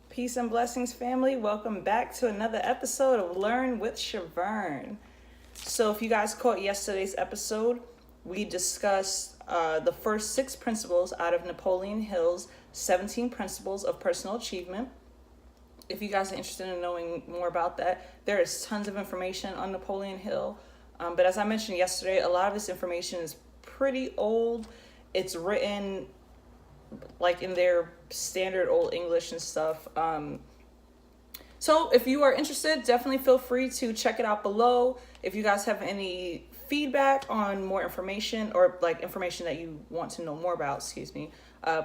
Peace and blessings, family. Welcome back to another episode of Learn with Shavern. So if you guys caught yesterday's episode, we discussed the first 6 principles out of Napoleon Hill's 17 Principles of Personal Achievement. If you guys are interested in knowing more about that, there is tons of information on Napoleon Hill. But as I mentioned yesterday, a lot of this information is pretty old. It's written like in their standard old English and stuff. So if you are interested, definitely feel free to check it out below. If you guys have any feedback on more information or like information that you want to know more about,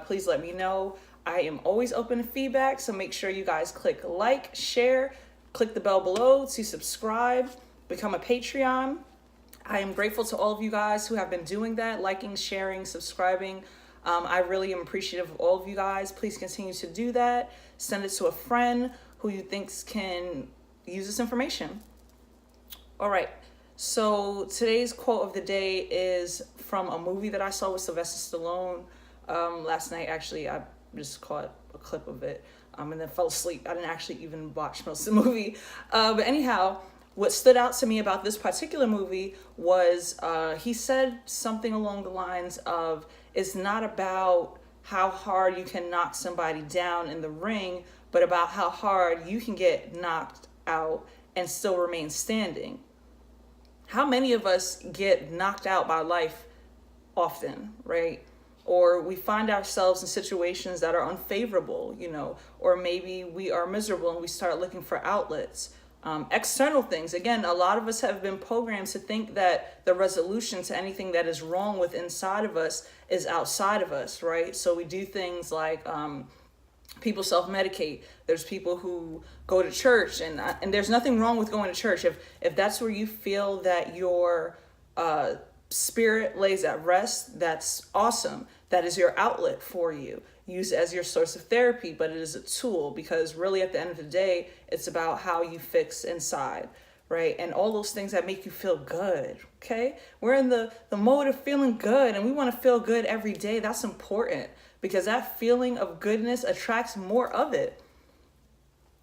please let me know. I am always open to feedback, so make sure you guys click like, share, click the bell below to subscribe, become a Patreon. I am grateful to all of you guys who have been doing that, liking, sharing, subscribing. I really am appreciative of all of you guys. Please continue to do that. Send it to a friend who you think can use this information. All right. So today's quote of the day is from a movie that I saw with Sylvester Stallone last night. Actually, I just caught a clip of it and then fell asleep. I didn't actually even watch most of the movie. But anyhow, what stood out to me about this particular movie was he said something along the lines of, it's not about how hard you can knock somebody down in the ring, but about how hard you can get knocked out and still remain standing. How many of us get knocked out by life often, right? Or we find ourselves in situations that are unfavorable, or maybe we are miserable and we start looking for outlets. External things. Again, a lot of us have been programmed to think that the resolution to anything that is wrong with inside of us is outside of us, right? So we do things like people self-medicate. There's people who go to church, and there's nothing wrong with going to church. If that's where you feel that your spirit lays at rest, that's awesome. That is your outlet for you. Use it as your source of therapy, but it is a tool, because really at the end of the day, it's about how you fix inside, right? And all those things that make you feel good, okay? We're in the mode of feeling good, and we want to feel good every day. That's important, because that feeling of goodness attracts more of it.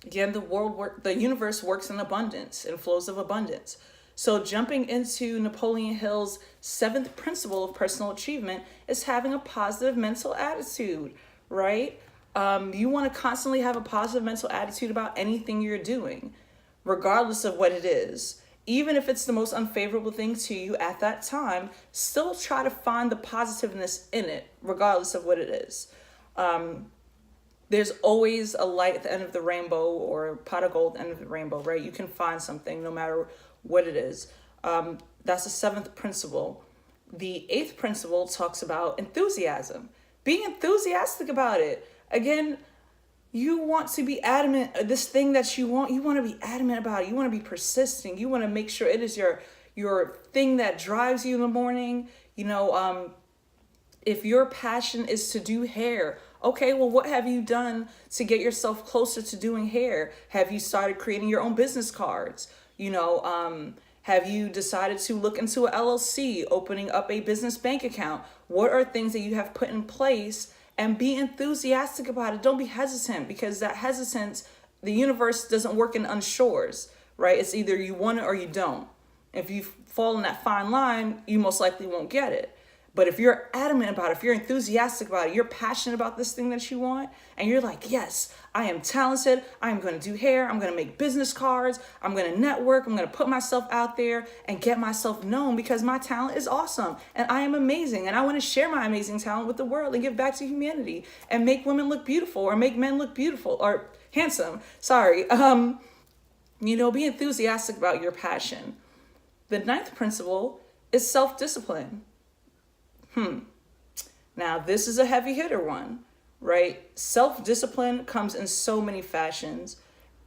Again, the universe works in abundance, in flows of abundance. So jumping into Napoleon Hill's 7th principle of personal achievement is having a positive mental attitude, right? You want to constantly have a positive mental attitude about anything you're doing, regardless of what it is. Even if it's the most unfavorable thing to you at that time, still try to find the positiveness in it, regardless of what it is. There's always a light at the end of the rainbow, or a pot of gold at the end of the rainbow, right? You can find something no matter what it is. That's the 7th principle. The 8th principle talks about enthusiasm. Being enthusiastic about it. Again, you want to be adamant. This thing that you want to be adamant about it. You want to be persistent. You want to make sure it is your thing that drives you in the morning. If your passion is to do hair, okay, well, what have you done to get yourself closer to doing hair? Have you started creating your own business cards? Have you decided to look into a LLC, opening up a business bank account? What are things that you have put in place? And be enthusiastic about it. Don't be hesitant, because that hesitance, the universe doesn't work in unshores, right? It's either you want it or you don't. If you fall in that fine line, you most likely won't get it. But if you're adamant about it, if you're enthusiastic about it, you're passionate about this thing that you want, and you're like, yes, I am talented. I am going to do hair. I'm going to make business cards. I'm going to network. I'm going to put myself out there and get myself known, because my talent is awesome and I am amazing. And I want to share my amazing talent with the world and give back to humanity and make women look beautiful, or make men look beautiful or handsome. Sorry. Be enthusiastic about your passion. The 9th principle is self-discipline. Now, this is a heavy hitter one, right? Self-discipline comes in so many fashions,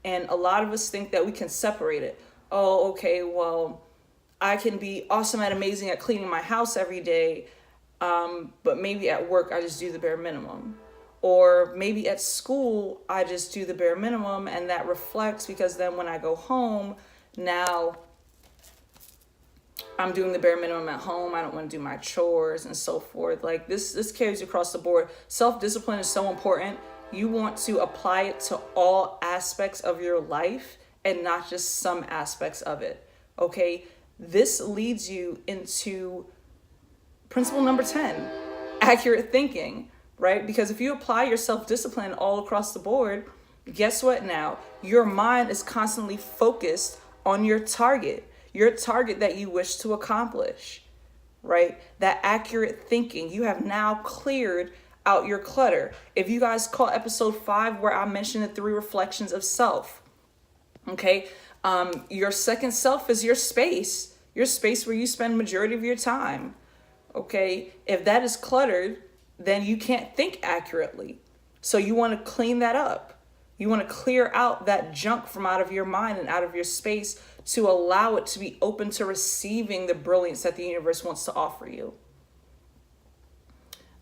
and a lot of us think that we can separate it. Oh, okay, well, I can be awesome and amazing at cleaning my house every day, but maybe at work I just do the bare minimum. Or maybe at school I just do the bare minimum, and that reflects, because then when I go home, now I'm doing the bare minimum at home. I don't want to do my chores and so forth. Like this carries across the board. Self-discipline is so important. You want to apply it to all aspects of your life and not just some aspects of it. Okay. This leads you into principle number 10, accurate thinking, right? Because if you apply your self-discipline all across the board, guess what now? Your mind is constantly focused on your target that you wish to accomplish, right? That accurate thinking. You have now cleared out your clutter. If you guys caught episode 5 where I mentioned the 3 reflections of self, okay? Your second self is your space where you spend majority of your time, okay? If that is cluttered, then you can't think accurately. So you want to clean that up. You want to clear out that junk from out of your mind and out of your space to allow it to be open to receiving the brilliance that the universe wants to offer you.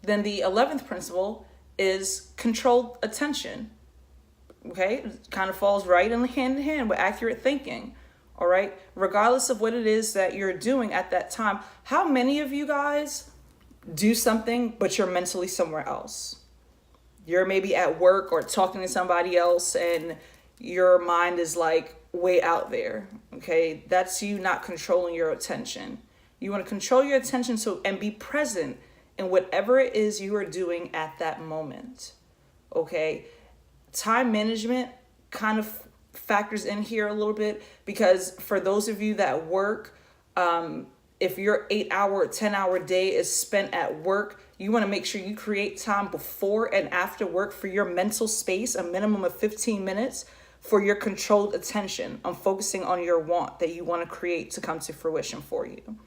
Then the 11th principle is controlled attention. Okay, it kind of falls right in hand with accurate thinking. All right, regardless of what it is that you're doing at that time. How many of you guys do something, but you're mentally somewhere else? You're maybe at work or talking to somebody else and your mind is like way out there. Okay, that's you not controlling your attention. You want to control your attention and be present in whatever it is you are doing at that moment. Okay, time management kind of factors in here a little bit, because for those of you that work, if your 8-hour or 10-hour day is spent at work, you want to make sure you create time before and after work for your mental space, a minimum of 15 minutes for your controlled attention on focusing on your want that you want to create to come to fruition for you.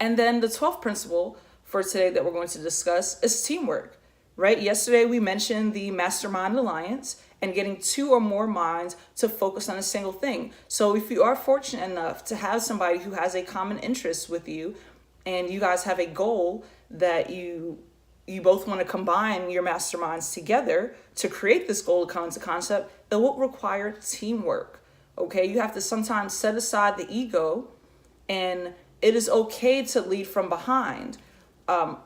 And then the 12th principle for today that we're going to discuss is teamwork, right? Yesterday we mentioned the Mastermind Alliance and getting 2 or more minds to focus on a single thing. So if you are fortunate enough to have somebody who has a common interest with you and you guys have a goal that you both want to combine your masterminds together to create this goal to come into concept, it will require teamwork. Okay, you have to sometimes set aside the ego, and it is okay to lead from behind.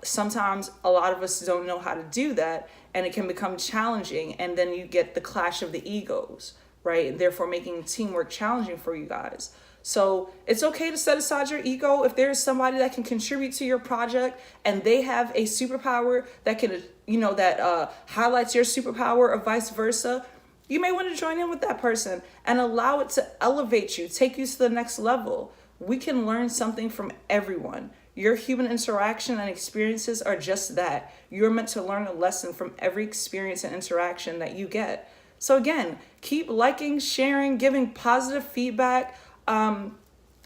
Sometimes a lot of us don't know how to do that, and it can become challenging, and then you get the clash of the egos, right? And therefore making teamwork challenging for you guys. So it's okay to set aside your ego. If there's somebody that can contribute to your project and they have a superpower that can, that highlights your superpower or vice versa, you may want to join in with that person and allow it to elevate you, take you to the next level. We can learn something from everyone. Your human interaction and experiences are just that. You're meant to learn a lesson from every experience and interaction that you get. So again, keep liking, sharing, giving positive feedback.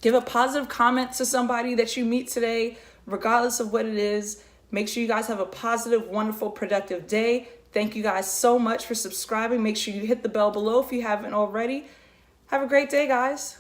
Give a positive comment to somebody that you meet today, regardless of what it is. Make sure you guys have a positive, wonderful, productive day. Thank you guys so much for subscribing. Make sure you hit the bell below if you haven't already. Have a great day, guys.